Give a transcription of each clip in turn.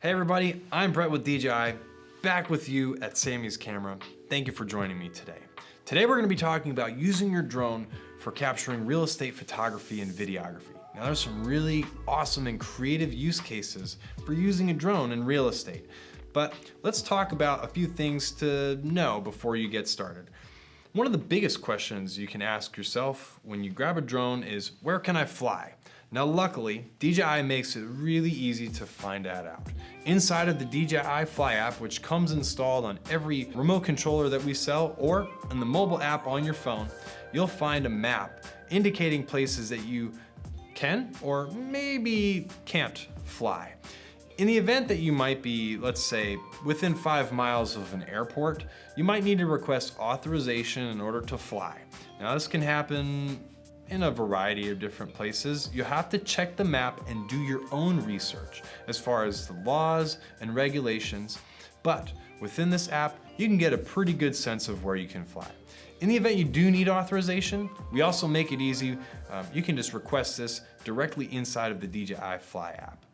Hey everybody, I'm Brett with DJI, back with you at Samy's camera. Thank you for joining me today. Today we're going to be talking about using your drone for capturing real estate photography and videography. Now there's some really awesome and creative use cases for using a drone in real estate, but let's talk about a few things to know before you get started. One of the biggest questions you can ask yourself when you grab a drone is, where can I fly? Now luckily, DJI makes it really easy to find that out. Inside of the DJI Fly app, which comes installed on every remote controller that we sell, or in the mobile app on your phone, you'll find a map indicating places that you can or maybe can't fly. In the event that you might be, let's say, within 5 miles of an airport, you might need to request authorization in order to fly. Now this can happen in a variety of different places. You have to check the map and do your own research as far as the laws and regulations, but within this app, you can get a pretty good sense of where you can fly. In the event you do need authorization, we also make it easy. You can just request this directly inside of the DJI Fly app.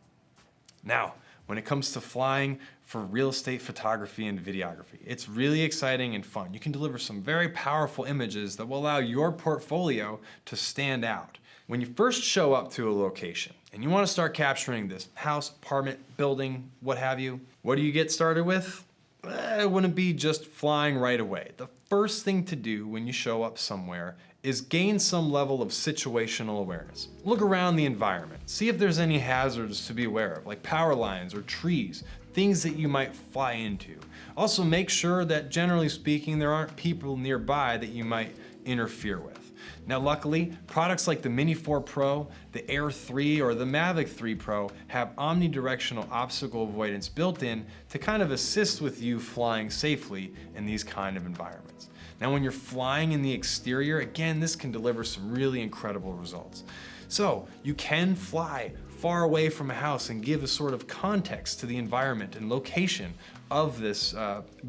Now, when it comes to flying for real estate photography and videography, it's really exciting and fun. You can deliver some very powerful images that will allow your portfolio to stand out. When you first show up to a location and you want to start capturing this house, apartment, building, what have you, what do you get started with? It wouldn't be just flying right away. The first thing to do when you show up somewhere is gain some level of situational awareness. Look around the environment. See if there's any hazards to be aware of, like power lines or trees, things that you might fly into. Also make sure that generally speaking, there aren't people nearby that you might interfere with. Now luckily, products like the Mini 4 Pro, the Air 3, or the Mavic 3 Pro have omnidirectional obstacle avoidance built in to kind of assist with you flying safely in these kind of environments. Now when you're flying in the exterior, again, this can deliver some really incredible results. So you can fly far away from a house and give a sort of context to the environment and location of this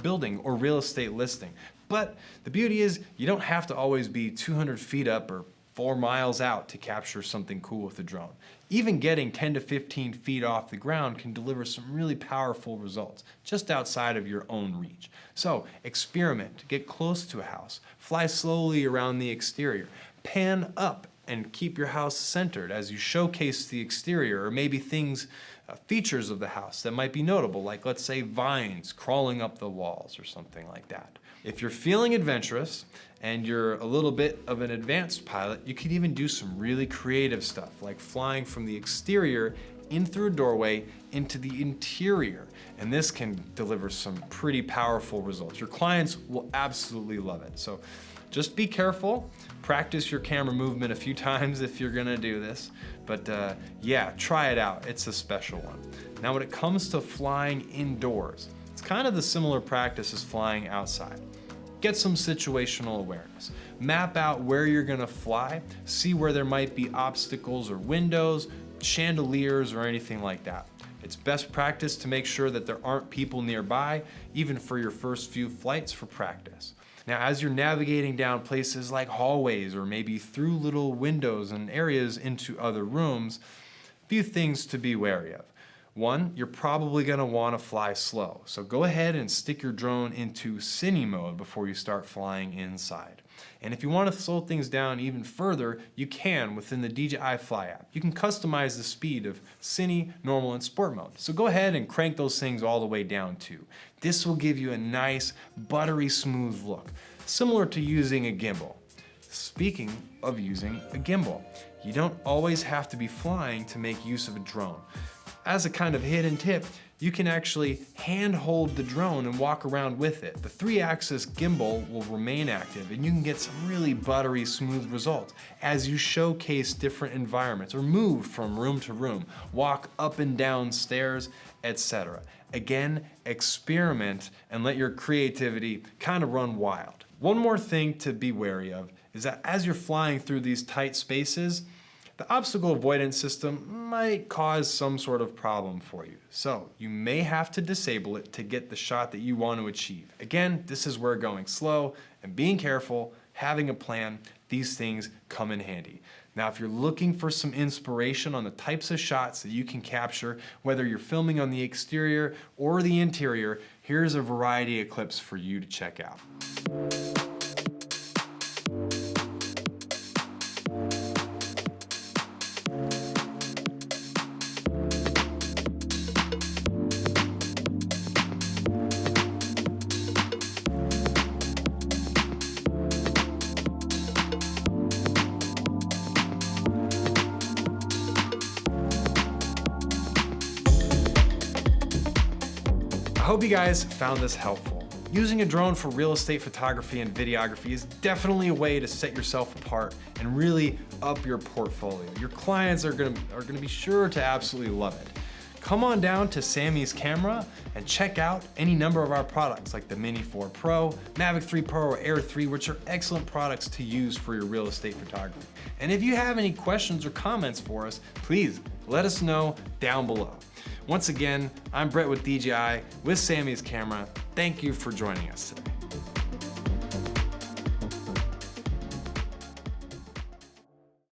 building or real estate listing. But the beauty is you don't have to always be 200 feet up or 4 miles out to capture something cool with a drone. Even getting 10 to 15 feet off the ground can deliver some really powerful results just outside of your own reach. So experiment, get close to a house, fly slowly around the exterior, pan up and keep your house centered as you showcase the exterior or maybe things, features of the house that might be notable, like let's say vines crawling up the walls or something like that. If you're feeling adventurous and you're a little bit of an advanced pilot, you can even do some really creative stuff like flying from the exterior in through a doorway into the interior. And this can deliver some pretty powerful results. Your clients will absolutely love it. So just be careful, practice your camera movement a few times if you're gonna do this, but yeah, try it out, it's a special one. Now when it comes to flying indoors, it's kind of the similar practice as flying outside. Get some situational awareness. Map out where you're gonna fly, see where there might be obstacles or windows, chandeliers, or anything like that. It's best practice to make sure that there aren't people nearby, even for your first few flights for practice. Now, as you're navigating down places like hallways or maybe through little windows and areas into other rooms, a few things to be wary of. One, you're probably gonna wanna fly slow. So go ahead and stick your drone into cine mode before you start flying inside. And if you wanna slow things down even further, you can within the DJI Fly app. You can customize the speed of cine, normal, and sport mode. So go ahead and crank those things all the way down too. This will give you a nice, buttery smooth look, similar to using a gimbal. Speaking of using a gimbal, you don't always have to be flying to make use of a drone. As a kind of hidden tip, you can actually hand hold the drone and walk around with it. The 3-axis gimbal will remain active and you can get some really buttery smooth results as you showcase different environments or move from room to room, walk up and down stairs, etc. Again, experiment and let your creativity kind of run wild. One more thing to be wary of is that as you're flying through these tight spaces, the obstacle avoidance system might cause some sort of problem for you. So you may have to disable it to get the shot that you want to achieve. Again, this is where going slow and being careful, having a plan, these things come in handy. Now, if you're looking for some inspiration on the types of shots that you can capture, whether you're filming on the exterior or the interior, here's a variety of clips for you to check out. I hope you guys found this helpful. Using a drone for real estate photography and videography is definitely a way to set yourself apart and really up your portfolio. Your clients are gonna be sure to absolutely love it. Come on down to Samy's Camera and check out any number of our products like the Mini 4 Pro, Mavic 3 Pro, or Air 3, which are excellent products to use for your real estate photography. And if you have any questions or comments for us, please let us know down below. Once again, I'm Brett with DJI with Samy's Camera. Thank you for joining us today.